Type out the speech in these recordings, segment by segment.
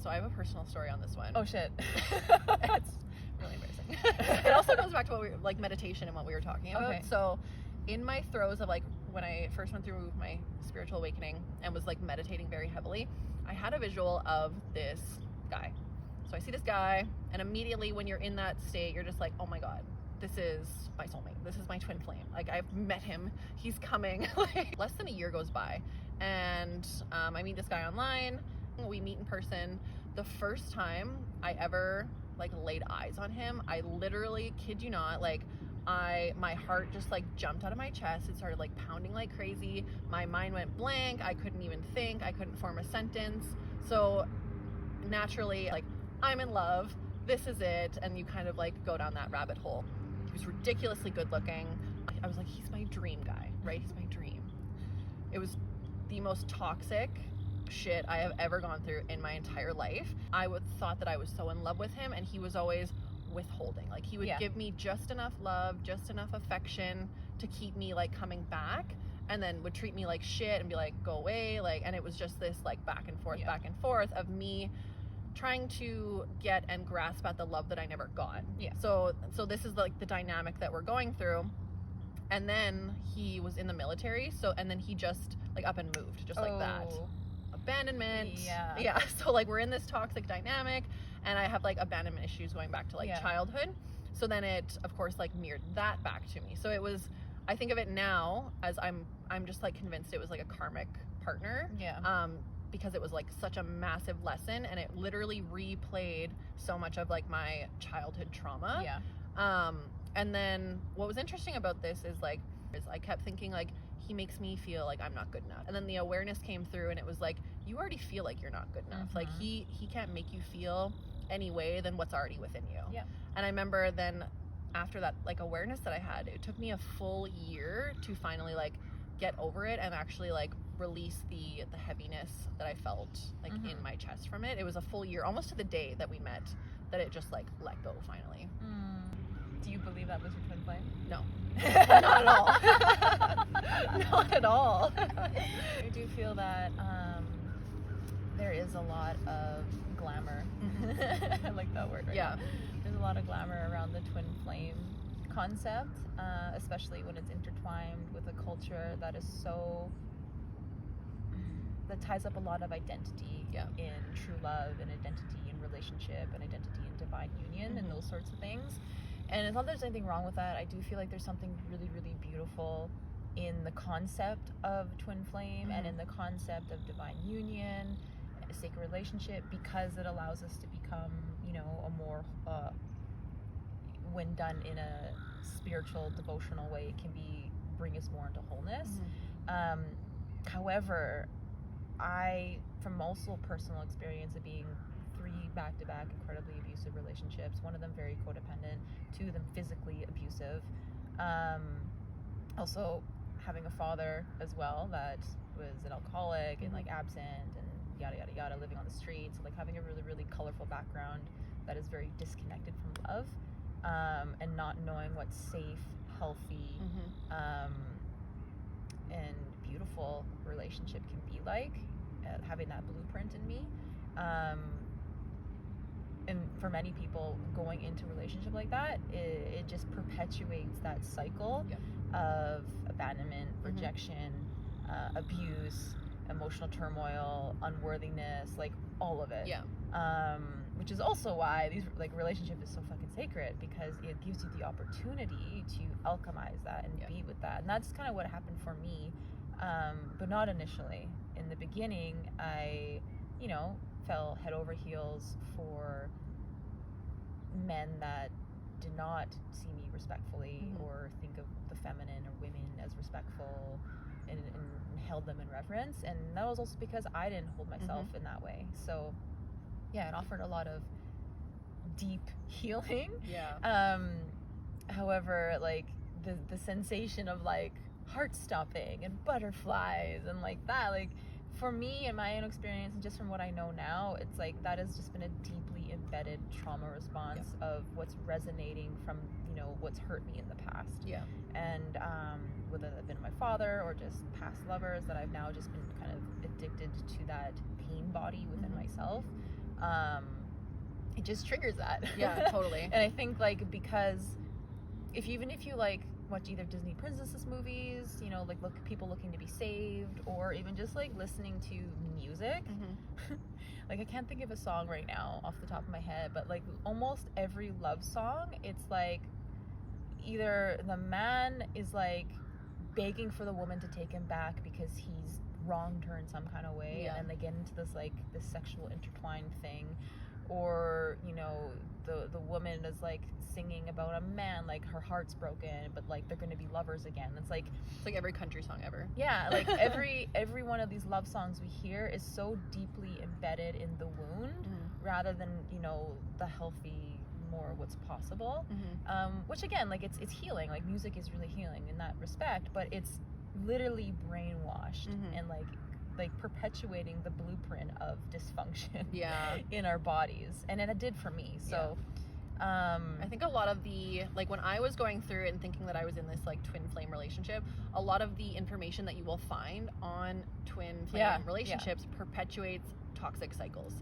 so I have a personal story on this one. Oh shit. It's really embarrassing. It also goes back to what we like meditation and what we were talking about. Okay. So in my throes of like when I first went through my spiritual awakening and was like meditating very heavily, I had a visual of this guy. So I see this guy, and immediately when you're in that state, you're just like, oh my God, this is my soulmate. This is my twin flame. Like, I've met him. He's coming. Like, less than a year goes by, and I meet this guy online. We meet in person. The first time I ever like laid eyes on him, I literally, kid you not, like my heart just like jumped out of my chest. It started like pounding like crazy. My mind went blank. I couldn't even think. I couldn't form a sentence. So naturally, like, I'm in love. This is it. And you kind of like go down that rabbit hole. He was ridiculously good looking. I was like, he's my dream guy, right? He's my dream. It was the most toxic shit I have ever gone through in my entire life. I would thought that I was so in love with him, and he was always withholding. Like, he would give me just enough love, just enough affection to keep me like coming back, and then would treat me like shit and be like, go away. Like, and it was just this like back and forth of me trying to get and grasp at the love that I never got. So this is like the dynamic that we're going through. And then he was in the military, and then he just like up and moved just like that. Abandonment. Yeah. So like we're in this toxic dynamic, and I have like abandonment issues going back to like childhood. So then it of course like mirrored that back to me. So it was, I think of it now as I'm just like convinced it was like a karmic partner. Because it was like such a massive lesson, and it literally replayed so much of like my childhood trauma. And then what was interesting about this is I kept thinking like, he makes me feel like I'm not good enough. And then the awareness came through, and it was like, you already feel like you're not good enough. Like he can't make you feel any way than what's already within you. And I remember then after that like awareness that I had, it took me a full year to finally like get over it and actually like release the heaviness that I felt like in my chest from it. It was a full year, almost to the day that we met, that it just like let go finally. Do you believe that was your twin flame? No. Not at all. Not at all. I do feel that there is a lot of glamour. I like that word right now. There's a lot of glamour around the twin flame concept, especially when it's intertwined with a culture that is so, that ties up a lot of identity in true love, and identity in relationship, and identity in divine union, and those sorts of things. And it's not that there's anything wrong with that. I do feel like there's something really, really beautiful in the concept of twin flame and in the concept of divine union, a sacred relationship, because it allows us to become, you know, a more, when done in a spiritual, devotional way, it can bring us more into wholeness. However, from also personal experience of being 3 back-to-back incredibly abusive relationships, one of them very codependent, 2 of them physically abusive, also having a father as well that was an alcoholic and like absent and yada yada yada, living on the streets, like having a really, really colorful background that is very disconnected from love, and not knowing what safe, healthy, and beautiful relationship can be like, having that blueprint in me. And for many people, going into a relationship like that, it just perpetuates that cycle of abandonment, rejection, abuse, emotional turmoil, unworthiness, like all of it. Which is also why these like relationship is so fucking sacred, because it gives you the opportunity to alchemize that and be with that. And that's kind of what happened for me, but not initially. In the beginning, I, you know, fell head over heels for men that did not see me respectfully or think of the feminine or women as respectful, and held them in reverence. And that was also because I didn't hold myself in that way. So yeah, it offered a lot of deep healing. However, like the sensation of like heart stopping and butterflies and like that, like for me in my own experience and just from what I know now, it's like that has just been a deeply embedded trauma response of what's resonating from, you know, what's hurt me in the past. And whether that's been my father or just past lovers, that I've now just been kind of addicted to that pain body within myself. it just triggers that. Yeah, totally. And I think like because even if you like watch either Disney princesses movies, you know, like people looking to be saved, or even just like listening to music. Like I can't think of a song right now off the top of my head, but like almost every love song, it's like either the man is like begging for the woman to take him back because he's wronged her in some kind of way, Yeah. and then they get into this like this sexual intertwined thing, or you know the woman is like singing about a man, like her heart's broken, but like they're gonna be lovers again. It's like every country song ever. Yeah, like every one of these love songs we hear is so deeply embedded in the wound, rather than, you know, the healthy, more what's possible. Which again, like it's healing. Like music is really healing in that respect, but it's literally brainwashed and like perpetuating the blueprint of dysfunction in our bodies, and it did for me. So I think a lot of the, like when I was going through it and thinking that I was in this like twin flame relationship, a lot of the information that you will find on twin flame relationships perpetuates toxic cycles.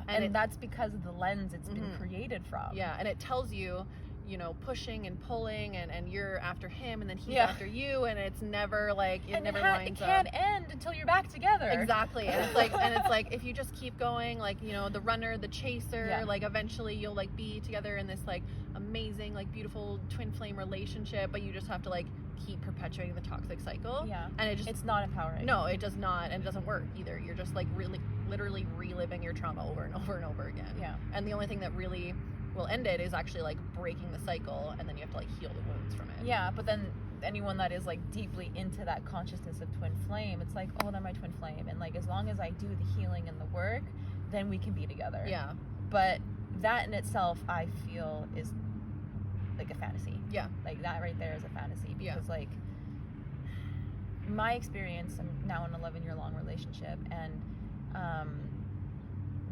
And that's because of the lens it's been created from. And it tells you, you know, pushing and pulling, and you're after him, and then he's after you, and it's never like it can't end until you're back together. Exactly. And it's like if you just keep going, like, you know, the runner, the chaser, like eventually you'll like be together in this like amazing, like beautiful twin flame relationship, but you just have to like keep perpetuating the toxic cycle. And it's not empowering. No, it does not, and it doesn't work either. You're just like really literally reliving your trauma over and over and over again. And the only thing that really will end it is actually like breaking the cycle, and then you have to like heal the wounds from it. But then anyone that is like deeply into that consciousness of twin flame, it's like, oh, they're my twin flame, and like as long as I do the healing and the work, then we can be together. But that in itself, I feel, is like a fantasy. Like that right there is a fantasy, because like my experience, I'm now in an 11-year long relationship, and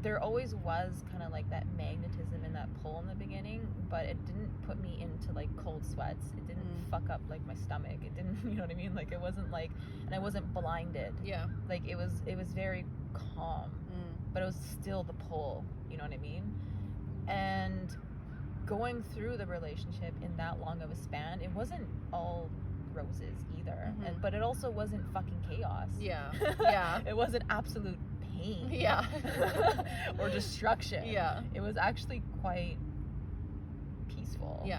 there always was kind of like that magnetism and that pull in the beginning, but it didn't put me into like cold sweats. It didn't fuck up like my stomach. It didn't, you know what I mean? Like it wasn't like, and I wasn't blinded. Like it was very calm, but it was still the pull, you know what I mean? And going through the relationship in that long of a span, it wasn't all roses either, but it also wasn't fucking chaos. It wasn't absolute pain or destruction. It was actually quite peaceful.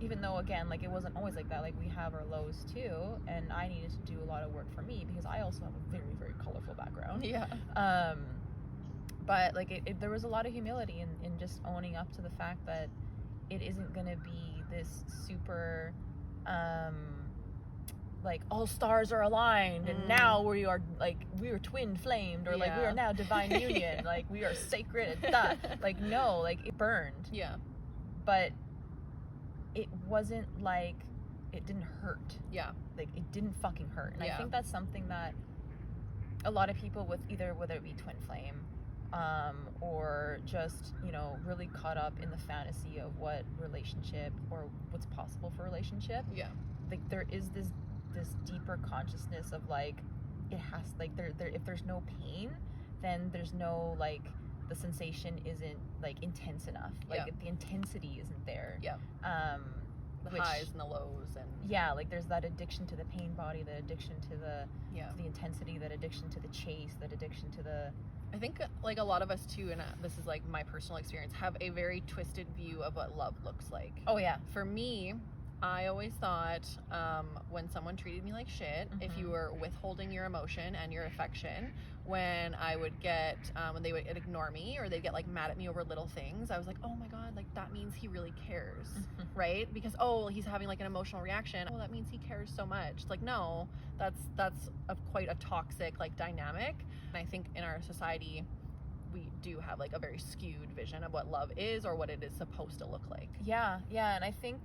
Even though again, like it wasn't always like that. Like we have our lows too, and I needed to do a lot of work for me because I also have a very, very colorful background. But like there was a lot of humility in just owning up to the fact that it isn't gonna be this super like all stars are aligned and now we are twin flamed, or like we are now divine union, like we are sacred and stuff. Like no, like it burned, but it wasn't like, it didn't hurt. Like it didn't fucking hurt. And I think that's something that a lot of people with either, whether it be twin flame or just, you know, really caught up in the fantasy of what relationship or what's possible for relationship, like there is this deeper consciousness of like, it has like there if there's no pain, then there's no like, the sensation isn't like intense enough, like the intensity isn't there. The highs and the lows, and like there's that addiction to the pain body, the addiction to the intensity, that addiction to the chase, that addiction to the, I think like a lot of us too, and this is like my personal experience, have a very twisted view of what love looks like. For me, I always thought when someone treated me like shit, if you were withholding your emotion and your affection, when I would get, when they would ignore me or they'd get like mad at me over little things, I was like, oh my God, like that means he really cares, right? Because, oh, he's having like an emotional reaction. Oh, that means he cares so much. It's like, no, that's quite a toxic like dynamic. And I think in our society, we do have like a very skewed vision of what love is or what it is supposed to look like. And I think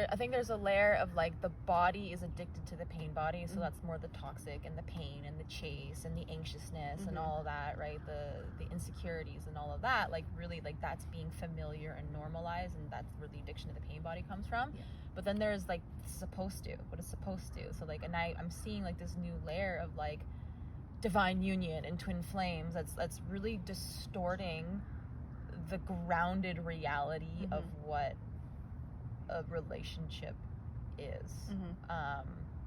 I think there's a layer of like, the body is addicted to the pain body, so that's more the toxic and the pain and the chase and the anxiousness and all of that, right? The insecurities and all of that, like really like that's being familiar and normalized, and that's where the addiction to the pain body comes from. But then there's like what it's supposed to. So like, and I'm seeing like this new layer of like, divine union and twin flames, that's really distorting the grounded reality of what a relationship is.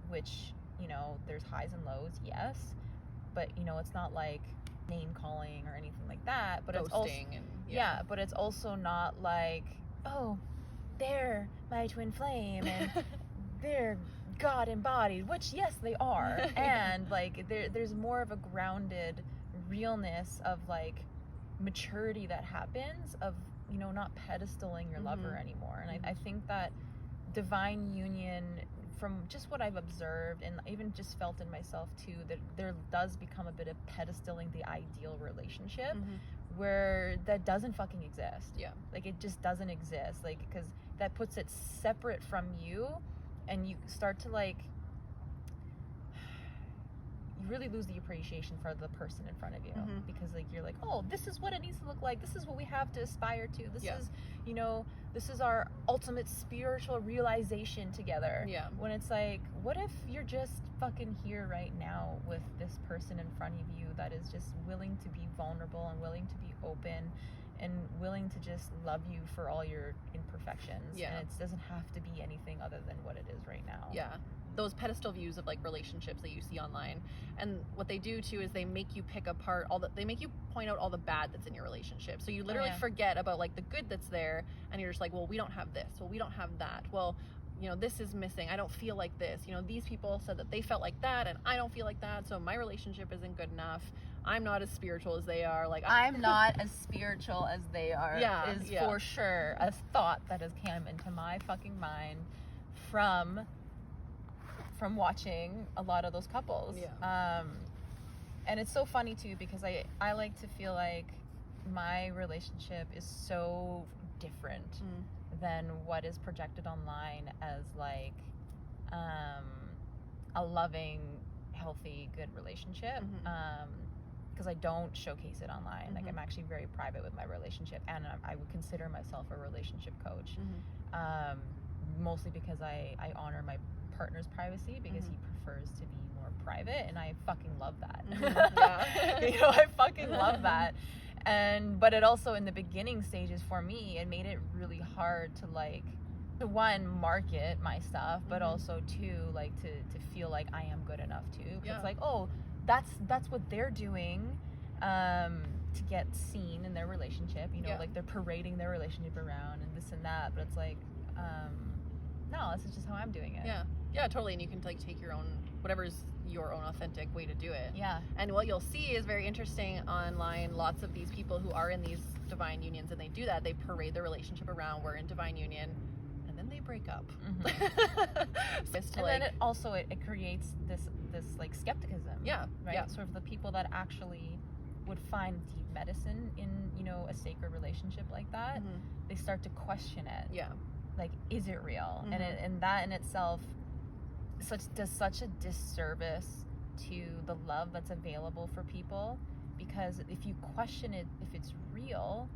Which, you know, there's highs and lows, yes, but you know, it's not like name calling or anything like that, but it's also but it's also not like, oh, they're my twin flame and they're God embodied, which yes they are. And like there's more of a grounded realness of like maturity that happens, of, you know, not pedestaling your lover anymore. And I think that divine union, from just what I've observed and even just felt in myself too, that there does become a bit of pedestaling the ideal relationship, where that doesn't fucking exist. Like it just doesn't exist, like, because that puts it separate from you, and you start to like, you really lose the appreciation for the person in front of you, because like you're like, oh, this is what it needs to look like, this is what we have to aspire to, this is, you know, this is our ultimate spiritual realization together. When it's like, what if you're just fucking here right now with this person in front of you that is just willing to be vulnerable and willing to be open and willing to just love you for all your imperfections, and it doesn't have to be anything other than what it is right now. Those pedestal views of like relationships that you see online, and what they do too is they make you pick apart they make you point out all the bad that's in your relationship, so you literally forget about like the good that's there, and you're just like, well, we don't have this, well, we don't have that, well, you know, this is missing, I don't feel like this, you know, these people said that they felt like that and I don't feel like that, so my relationship isn't good enough, I'm not as spiritual as they are, like I'm not as spiritual as they are, is for sure a thought that has come into my fucking mind from watching a lot of those couples. And it's so funny too, because I like to feel like my relationship is so different than what is projected online as like a loving, healthy, good relationship. Because I don't showcase it online. Like I'm actually very private with my relationship, and I would consider myself a relationship coach, mostly because I honor my partner's privacy, because he prefers to be more private, and I fucking love that. You know, I fucking love that. But it also, in the beginning stages for me, it made it really hard to like, to one, market my stuff, but also two, like to feel like I am good enough too. It's like, oh, that's what they're doing to get seen in their relationship, you know, like they're parading their relationship around and this and that, but it's like, no, this is just how I'm doing it. Yeah, totally. And you can like take your own, whatever's your own authentic way to do it. And what you'll see is very interesting online. Lots of these people who are in these divine unions, and they do that, they parade their relationship around, we're in divine union, and then they break up. Then it creates this like skepticism. Right. So for the people that actually would find deep medicine in, you know, a sacred relationship like that, they start to question it. Like, is it real? And that in itself does such a disservice to the love that's available for people, because if you question it, if it's real,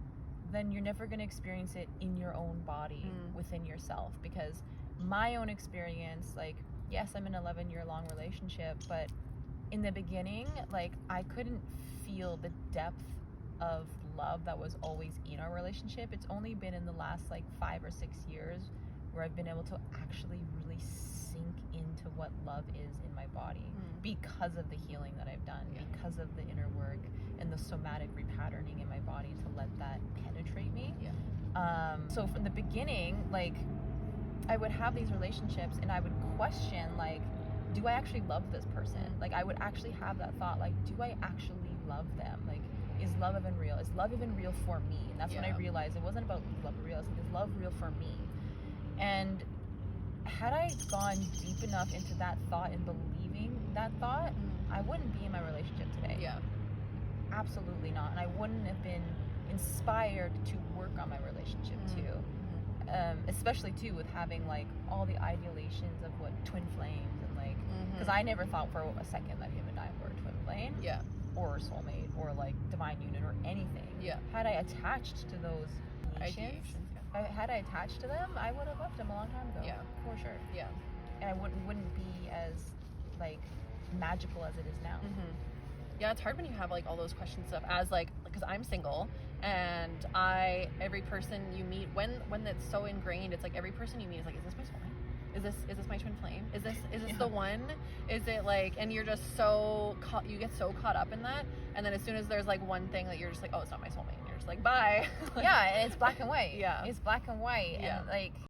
then you're never going to experience it in your own body, within yourself. Because my own experience, like, yes, I'm in an 11-year-long relationship, but in the beginning, like, I couldn't feel the depth of love that was always in our relationship. It's only been in the last like 5 or 6 years where I've been able to actually really sink into what love is in my body, because of the healing that I've done, because of the inner work and the somatic repatterning in my body to let that penetrate me. So from the beginning, like, I would have these relationships and I would question, like, do I actually love this person? Like, I would actually have that thought, like, do I actually love them? Like, is love even real? Is love even real for me? And that's when I realized it wasn't about love real, is love real for me? And had I gone deep enough into that thought and believing that thought, I wouldn't be in my relationship today. Absolutely not. And I wouldn't have been inspired to work on my relationship too. Especially too with having like all the ideations of what twin flames and like, because I never thought for a second that him and I were a twin flame, or a soulmate, or like divine union, or anything. Had I attached to those ideations, had I attached to them, I would have left them a long time ago. For sure. And I wouldn't be as like magical as it is now. Yeah, it's hard when you have like all those questions stuff as like, because I'm single, and every person you meet, when it's so ingrained, it's like every person you meet is like, is this my soulmate? Is this my twin flame? Is this the one? Is it like, and you're just so you get so caught up in that, and then as soon as there's like one thing that you're just like, oh, it's not my soulmate, and you're just like, bye. Yeah, and it's black and white. Yeah. It's black and white. Yeah. And like